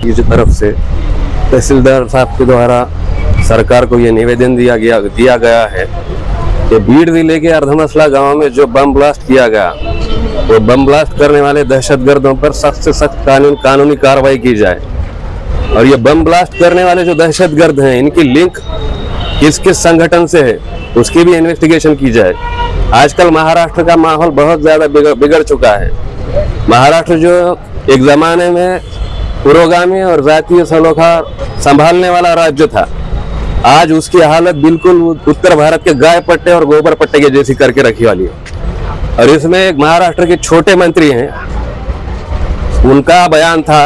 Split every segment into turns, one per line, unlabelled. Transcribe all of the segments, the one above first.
की तरफ से तहसीलदार साहब के द्वारा सरकार को ये निवेदन दिया गया है कि बीड़ जिले के अर्धमसला गांव में जो बम ब्लास्ट किया गया, वो बम ब्लास्ट करने वाले दहशतगर्दों पर सख्त से सख्त कानूनी कार्रवाई की जाए। और ये बम ब्लास्ट करने वाले जो दहशतगर्द हैं, इनकी लिंक किस किस संगठन से है, उसकी भी इन्वेस्टिगेशन की जाए। आजकल महाराष्ट्र का माहौल बहुत ज्यादा बिगड़ चुका है। महाराष्ट्र जो एक जमाने में पुरोगामी और जातीय सलोखा संभालने वाला राज्य था, आज उसकी हालत बिल्कुल उत्तर भारत के गाय पट्टे और गोबर पट्टे के जैसी करके रखी वाली है। और इसमें एक महाराष्ट्र के छोटे मंत्री हैं, उनका बयान था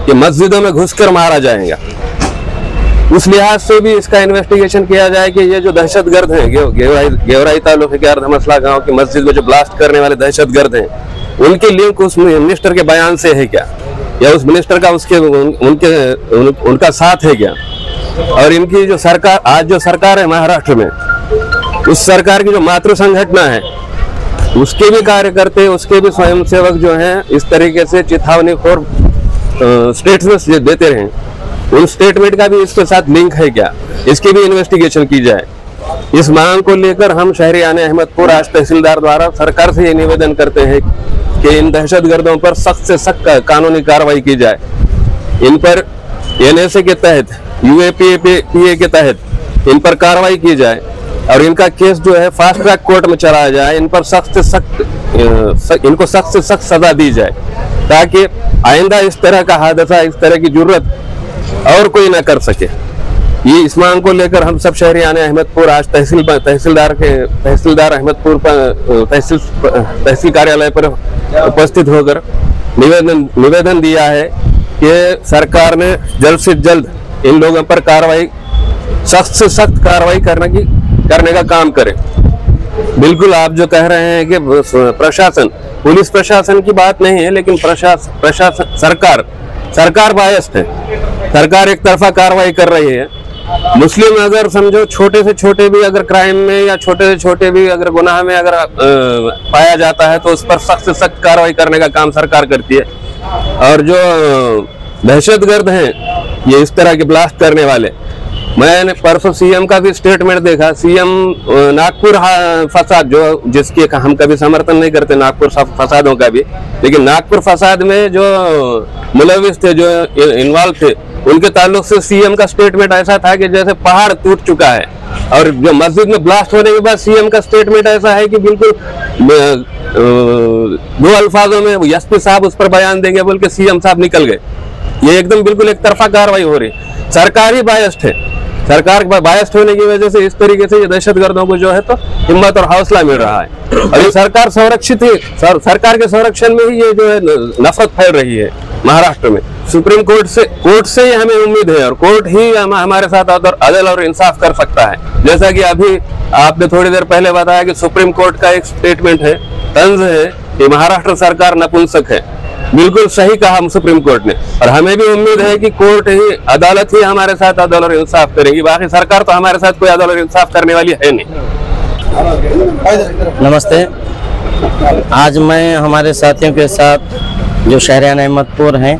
कि मस्जिदों में घुसकर मारा जाएगा। उस लिहाज से भी इसका इन्वेस्टिगेशन किया जाए कि ये जो दहशतगर्द हैं, गेवराई तालुके के अर्धमसला गांव की मस्जिद में जो ब्लास्ट करने वाले दहशतगर्द हैं, उनकी लिंक उस मिनिस्टर के बयान से है क्या, या उस मिनिस्टर का उनका साथ है क्या। और इनकी जो सरकार, आज जो सरकार है महाराष्ट्र में, उस सरकार की जो मातृ संगठना है, उसके भी कार्यकर्ते, उसके भी स्वयंसेवक जो हैं, इस तरीके से चेतावनी खोर स्टेटमेंट्स देते रहे, उन स्टेटमेंट का भी इसके साथ लिंक है क्या, इसकी भी इन्वेस्टिगेशन की जाए। इस मांग को लेकर हम शहरियाने अहमदपुर आज तहसीलदार द्वारा सरकार से ये निवेदन करते हैं कि इन दहशतगर्दों पर सख्त से सख्त कानूनी कार्रवाई की जाए। इन पर NSA के तहत, UAPA के तहत इन पर कार्रवाई की जाए और इनका केस जो है फास्ट ट्रैक कोर्ट में चलाया जाए। इन पर इनको सख्त से सख्त सजा दी जाए, ताकि आइंदा इस तरह का हादसा, इस तरह की जरूरत और कोई ना कर सके। ये इस मांग को लेकर हम सब शहरियाने अहमदपुर आज तहसीलदार अहमदपुर तहसील कार्यालय पर उपस्थित होकर निवेदन दिया है कि सरकार ने जल्द से जल्द इन लोगों पर सख्त से सख्त कार्रवाई करने का काम करे। बिल्कुल आप जो कह रहे हैं कि पुलिस प्रशासन की बात नहीं है, लेकिन सरकार बायस्ड है। सरकार एक तरफा कार्रवाई कर रही है। मुस्लिम अगर समझो छोटे से छोटे भी अगर क्राइम में या छोटे से छोटे भी अगर गुनाह में अगर पाया जाता है, तो उस पर सख्त से सख्त कार्रवाई करने का काम सरकार करती है। और जो दहशतगर्द हैं, ये इस तरह के ब्लास्ट करने वाले, मैंने परसों CM का भी स्टेटमेंट देखा। CM नागपुर फसाद, जो जिसके हम कभी समर्थन नहीं करते नागपुर फसादों का भी, लेकिन नागपुर फसाद में जो मुलविस थे, जो इन्वॉल्व थे, उनके ताल्लुक से CM का स्टेटमेंट ऐसा था कि जैसे पहाड़ टूट चुका है। और जो मस्जिद में ब्लास्ट होने के बाद CM का स्टेटमेंट ऐसा है कि बिल्कुल दो अल्फाजों में SP साहब उस पर बयान देंगे बोल के CM साहब निकल गए। ये एकदम बिल्कुल एक तरफा कार्रवाई हो रही। सरकार ही बायस्ड है। सरकार बायस्ड होने की वजह से इस तरीके से ये दहशतगर्दों को जो है तो हिम्मत और हौसला मिल रहा है। और ये सरकार संरक्षित है, सरकार के संरक्षण में ही ये जो है नफरत फैल रही है महाराष्ट्र में। सुप्रीम कोर्ट से ही हमें उम्मीद है, और कोर्ट ही हमारे साथ अदल और इंसाफ कर सकता है। जैसा कि अभी आपने थोड़ी देर पहले बताया कि सुप्रीम कोर्ट का एक स्टेटमेंट है, तंज है कि महाराष्ट्र सरकार नपुंसक है। बिल्कुल सही कहा सुप्रीम कोर्ट ने, और हमें भी उम्मीद है कि कोर्ट ही, अदालत ही हमारे साथ अदल और इंसाफ करेगी। बाकी सरकार तो हमारे साथ कोई अदल और इंसाफ करने वाली है नहीं।
नमस्ते। आज मैं हमारे साथियों के साथ जो शहरियाने अहमदपुर हैं,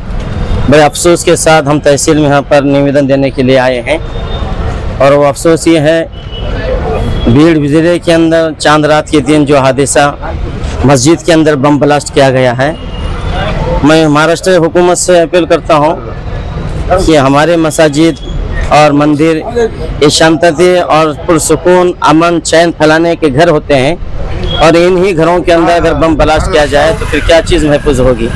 बड़े अफसोस के साथ हम तहसील में यहाँ पर निवेदन देने के लिए आए हैं। और वो अफसोस ये है, बीड़ जिले के अंदर चांद रात के दिन जो हादसा मस्जिद के अंदर बम ब्लास्ट किया गया है, मैं महाराष्ट्र हुकूमत से अपील करता हूँ कि हमारे मसाजिद और मंदिर ये शांति और पुरसुकून, अमन, चैन फैलाने के घर होते हैं, और इन्हीं घरों के अंदर अगर बम ब्लास्ट किया जाए तो फिर क्या चीज़ महफूज होगी।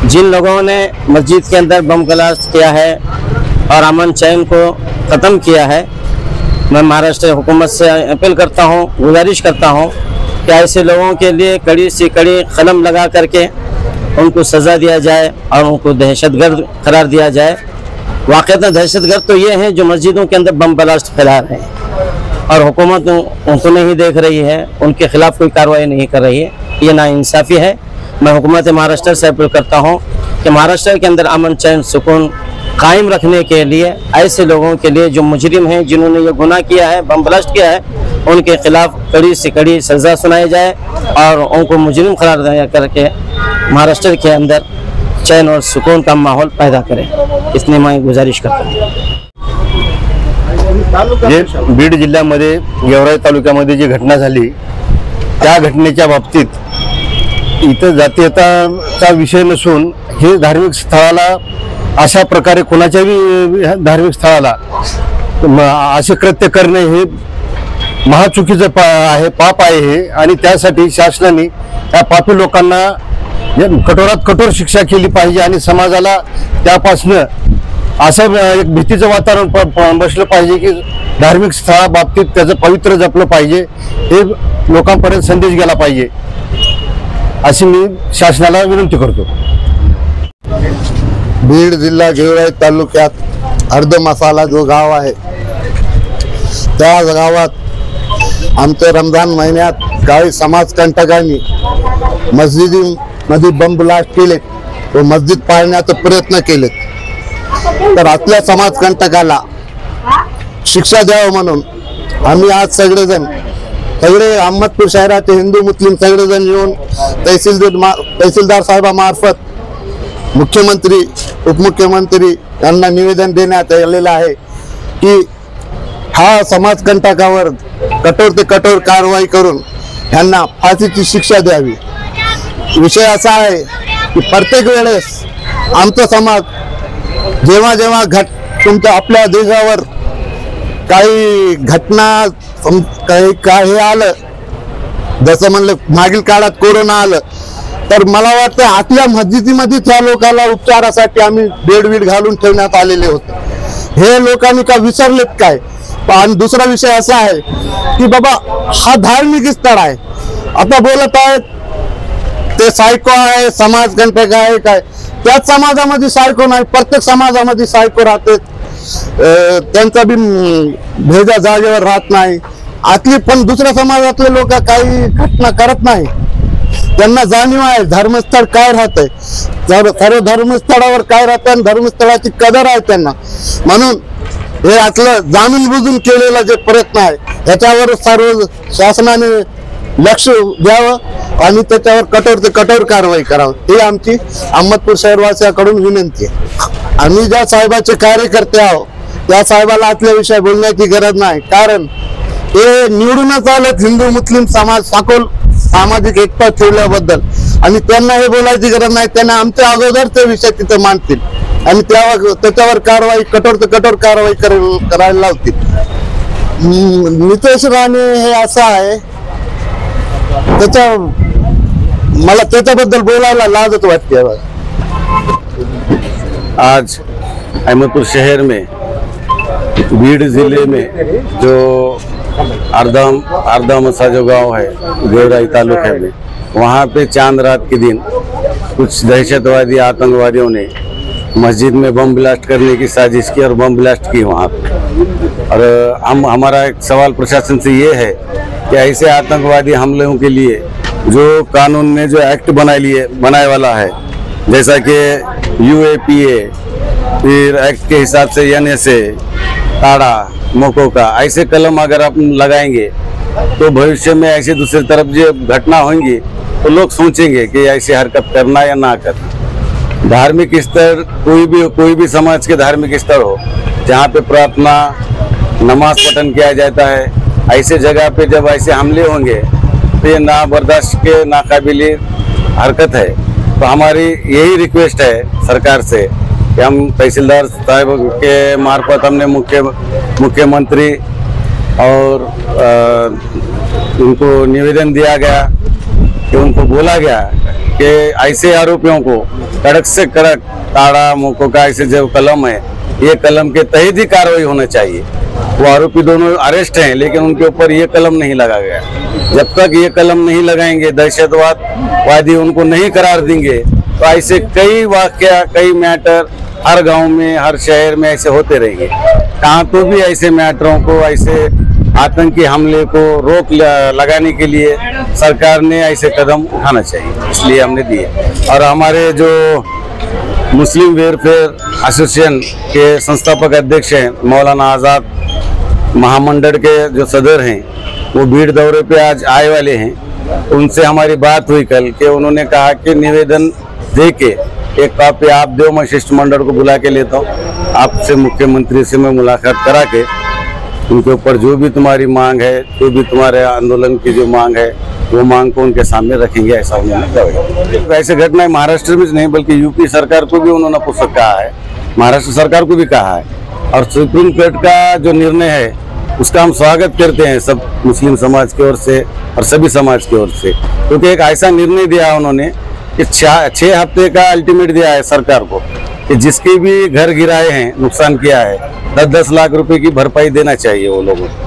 जिन लोगों ने मस्जिद के अंदर बम ब्लास्ट किया है और अमन चैन को ख़त्म किया है, मैं महाराष्ट्र हुकूमत से अपील करता हूँ, गुजारिश करता हूँ कि ऐसे लोगों के लिए कड़ी से कड़ी कलम लगा करके उनको सज़ा दिया जाए और उनको दहशतगर्द करार दिया जाए। वाक़ई दहशतगर्द तो ये हैं जो मस्जिदों के अंदर बम ब्लास्ट फैला रहे हैं, और हुकूमत उनको नहीं देख रही है, उनके खिलाफ कोई कार्रवाई नहीं कर रही है। ये नाइंसाफ़ी है। मैं हुकूमत महाराष्ट्र से अपील करता हूँ कि महाराष्ट्र के अंदर अमन चैन सुकून कायम रखने के लिए ऐसे लोगों के लिए जो मुजरिम हैं, जिन्होंने ये गुनाह किया है, बम ब्लास्ट किया है, उनके खिलाफ कड़ी से कड़ी सज़ा सुनाई जाए और उनको मुजरिम करार दिया करके महाराष्ट्र के अंदर चैन और सुकून का माहौल पैदा करें, इसलिए मैं गुजारिश करता हूँ।
जे बीड जिल्ह्यामध्ये गेवराई तालुक्यामध्ये जी घटना झाली त्या घटनेच्या बाबतीत इथं जातीयताचा विषय नसून हे धार्मिक स्थळाला अशा प्रकारे कोणाच्याही धार्मिक स्थळाला असे कृत्य करणे हे महाचुकीचं आहे, पाप आहे हे। आणि त्यासाठी शासनाने त्या पापी लोकांना कठोरात कठोर शिक्षा केली पाहिजे आणि समाजाला त्यापासनं असं एक भीतीचं वातावरण बसलं पाहिजे की धार्मिक स्थळाबाबतीत त्याचं पवित्र जपलं पाहिजे, हे लोकांपर्यंत संदेश गेला पाहिजे अशी मी शासनाला विनंती करतो।
बीड जिल्हा गेवराई तालुक्यात अर्धमसाला जो गाव आहे त्या गावात आमच्या रमजान महिन्यात काही समाजकंटकांनी मस्जिदीमध्ये बम ब्लास्ट केले व मस्जिद पाडण्याचा प्रयत्न केले। तर आपल्या समाजकंटकाला शिक्षा द्यावं म्हणून आम्ही आज सगळे अहमदपूर शहराचे हिंदू मुस्लिम सगळेजण येऊन तहसीलदार साहेबामार्फत मुख्यमंत्री उपमुख्यमंत्री यांना निवेदन देण्यात आलेलं आहे की हा समाजकंटकावर कठोर ते कठोर कारवाई करून यांना फाशीची शिक्षा द्यावी। विषय असा आहे की प्रत्येक वेळेस आमचा समाज जेव्हा जेव्हा तुमच्या आपल्या देशावर काही घटना काही आलं, जसं म्हणलं मागील काळात कोरोना आलं, तर मला वाटतं आपल्या मस्जिदीमध्ये त्या लोकांना उपचारासाठी आम्ही बेड घालून ठेवण्यात आलेले होते। हे लोकांनी का विसरलेत काय? आणि दुसरा विषय असा आहे की बाबा हा धार्मिक स्थळ आहे, आता बोलत आहेत ते सायको आहे, समाजकंटक आहे काय? त्याच समाजामध्ये सायको नाही, प्रत्येक समाजामध्ये सायको राहते, त्यांचा बी भेजा जागेवर राहत नाही। आतली पण दुसऱ्या समाजातले लोक काही घटना करत नाही, त्यांना जाणीव आहे धर्मस्थळ काय राहतंय, सर्व धर्मस्थळावर काय राहतं आणि धर्मस्थळाची कदर आहे त्यांना। म्हणून हे आतलं जाणून बुजून केलेला जे प्रयत्न आहे याच्यावर सर्व शासनाने लक्ष द्यावं आणि त्याच्यावर कठोर ते कठोर कारवाई करावं, ही आमची अहमदपूर शहरवासियांकडून विनंती आहे। आम्ही ज्या साहेबाचे कार्यकर्ते आहोत त्या साहेबाला आतल्याविषयी बोलण्याची गरज नाही, कारण हे निवडूनच आलेत हिंदू मुस्लिम समाज सखोल सामाजिक एकता ठेवल्याबद्दल, आणि त्यांना हे बोलायची गरज नाही, त्यांना आमच्या अगोदर ते विषय तिथे मांडतील आणि त्याच्यावर कारवाई कठोर ते कठोर कारवाई करायला लावतील। नितेश राणे हे असं आहे, मला त्याच्याबद्दल बोलायला लाजच वाटते।
आज अहमदपुर शहर में बीड जिले में जो अर्धमसा जो गांव है गेवराई तालुके में, वहाँ पे चांद रात के दिन कुछ दहशतवादी आतंकवादियों ने मस्जिद में बम ब्लास्ट करने की साजिश की और बम ब्लास्ट की वहाँ पे। और हमारा एक सवाल प्रशासन से ये है कि ऐसे आतंकवादी हमलों के लिए जो कानून ने जो एक्ट बनाए वाला है, जैसा कि UAPA, फिर एक्ट के हिसाब से NSA, ताड़ा मोको का, ऐसे कलम अगर आप लगाएंगे तो भविष्य में ऐसे दूसरी तरफ जो घटना होंगी तो लोग सोचेंगे कि ऐसी हरकत करना या ना करना। धार्मिक स्थल कोई भी समाज के धार्मिक स्थल हो जहाँ पे प्रार्थना नमाज पठन किया जाता है, ऐसे जगह पे जब ऐसे हमले होंगे तो ये ना बर्दाश्त के नाकाबिले हरकत है। तो हमारी यही रिक्वेस्ट है सरकार से कि हम तहसीलदार साहब के मार्फत हमने मुख्यमंत्री और उनको निवेदन दिया गया कि उनको बोला गया कि ऐसे आरोपियों को कड़क से कड़क ताड़ा मोको का ऐसे जो कलम है, ये कलम के तहत ही कार्रवाई होना चाहिए। वो आरोपी दोनों अरेस्ट हैं लेकिन उनके ऊपर ये कलम नहीं लगाया गया। जब तक ये कलम नहीं लगाएंगे, दहशतवादी उनको नहीं करार देंगे, तो ऐसे कई वाकया कई मैटर हर गांव में हर शहर में ऐसे होते रहेंगे। कहाँ तो भी ऐसे मैटरों को ऐसे आतंकी हमले को रोक लगाने के लिए सरकार ने ऐसे कदम उठाना चाहिए, इसलिए हमने दिए। और हमारे जो मुस्लिम वेलफेयर एसोसिएशन के संस्थापक अध्यक्ष हैं मौलाना आज़ाद, महामंडल के जो सदर हैं, वो बीड़ दौरे पे आज आए वाले हैं। उनसे हमारी बात हुई कल कि उन्होंने कहा कि निवेदन दे के एक कॉपी आप दो, मैं शिष्टमंडल को बुला के लेता हूँ, आपसे मुख्यमंत्री से मैं मुलाकात करा के उनके ऊपर जो भी तुम्हारी मांग है, जो भी तुम्हारे आंदोलन की जो मांग है, वो मांग को उनके सामने रखेंगे, ऐसा उन्होंने कहा। ऐसे घटनाएं महाराष्ट्र में नहीं बल्कि यूपी सरकार को भी उन्होंने पुस्तक कहा है, महाराष्ट्र सरकार को भी कहा है। और सुप्रीम कोर्ट का जो निर्णय है उसका हम स्वागत करते हैं सब मुस्लिम समाज की ओर से और सभी समाज की ओर से, क्योंकि एक ऐसा निर्णय दिया उन्होंने कि 6 हफ्ते का अल्टीमेट दिया है सरकार को कि जिसके भी घर गिराए हैं, नुकसान किया है, 10-10 लाख रुपए की भरपाई देना चाहिए वो लोगों को।